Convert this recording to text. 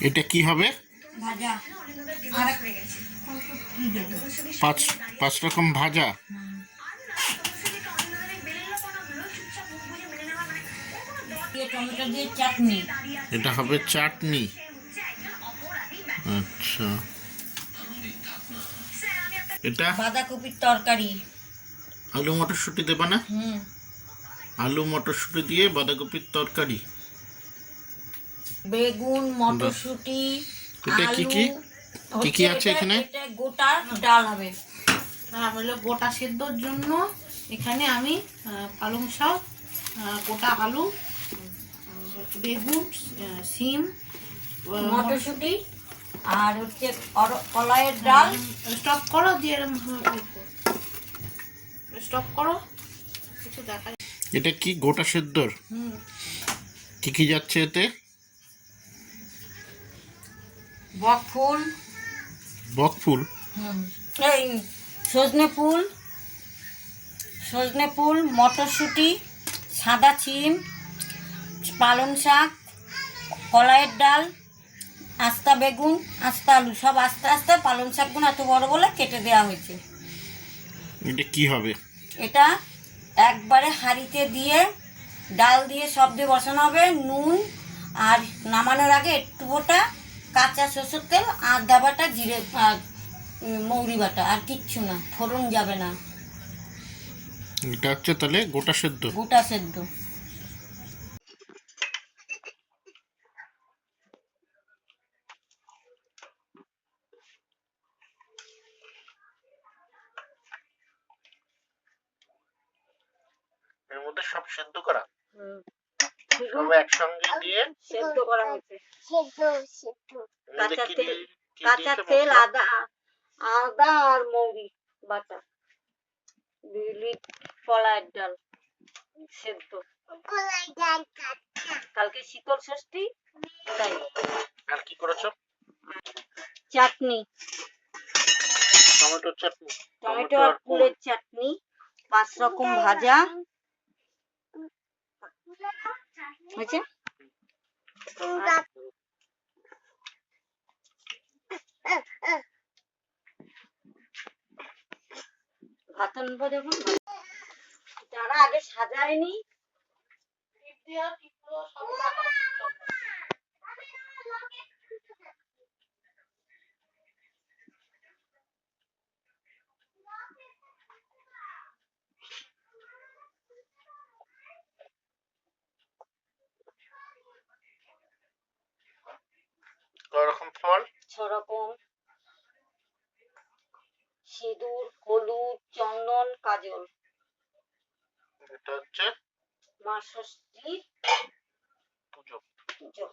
এটা কি হবে? ভাজা। পাঁচ রকম ভাজা। টমেটো দিয়ে চাটনি। এটা হবে চাটনি। আচ্ছা, এটা বাঁধাকপির তরকারি। আলু মটরশুঁটি দেবা না? আলু মটরশুঁটি দিয়ে বাঁধাকপির তরকারি। বেগুন, মটরশুঁটি, এটা কি কি কি কি আছে এখানে? এটা গোটা ডাল হবে। হলো গোটা সেদ্ধর জন্য এখানে আমি পালং শাক, গোটা আলু, বেগুন, সিম, মটরশুঁটি আর হচ্ছে কলাইয়ের ডাল। স্টপ করো, দিয়ে স্টপ করো, কিছু দেখা। এটা কি গোটা সেদ্ধর? কি কি যাচ্ছে এতে? বকফুল, বকফুল, এই সজনে ফুল, মটরশুঁটি, সাদা সিম, পালং শাক, কলাইয়ের ডাল, আস্তা বেগুন, আস্তা আলু, সব আস্তে আস্তে পালং শাকগুলো এত বড় বলে কেটে দেওয়া হয়েছে। এটা কি হবে? এটা একবারে হাঁড়িতে দিয়ে ডাল দিয়ে সব দিয়ে বসানো হবে। নুন আর নামানোর আগে একটু গোটা কাঁচা সরষের তেল, আদা বাটা, জিরে আর মৌরি বাটা, আর কিচ্ছু না, ফোড়ন যাবে না। এটা হচ্ছে তাহলে গোটা সেদ্ধ। গোটা সেদ্ধ। এর মধ্যে সব সেদ্ধ করা, সব একসঙ্গে দিয়ে সেদ্ধ করা হয়েছে। কাঁচা তেল, কাঁচা তেল, আদা আর মৌরি বাটা, কলাইয়ের ডাল সেদ্ধ। কালকে শীতল ষষ্ঠী, তাই। আর কি করেছো? চাটনি, টমেটোর চাটনি, টমেটো আর কুলের চাটনি, 5 রকম ভাজা হয়েছে। ভাত আনবো যখন, যারা আগে সাজায়নি কয় রকম ফল? 6 রকম, সিঁদুর, হলুদ, চন্দন, কাজল। এটা হচ্ছে মা ষষ্ঠীর পুজো। পুজো।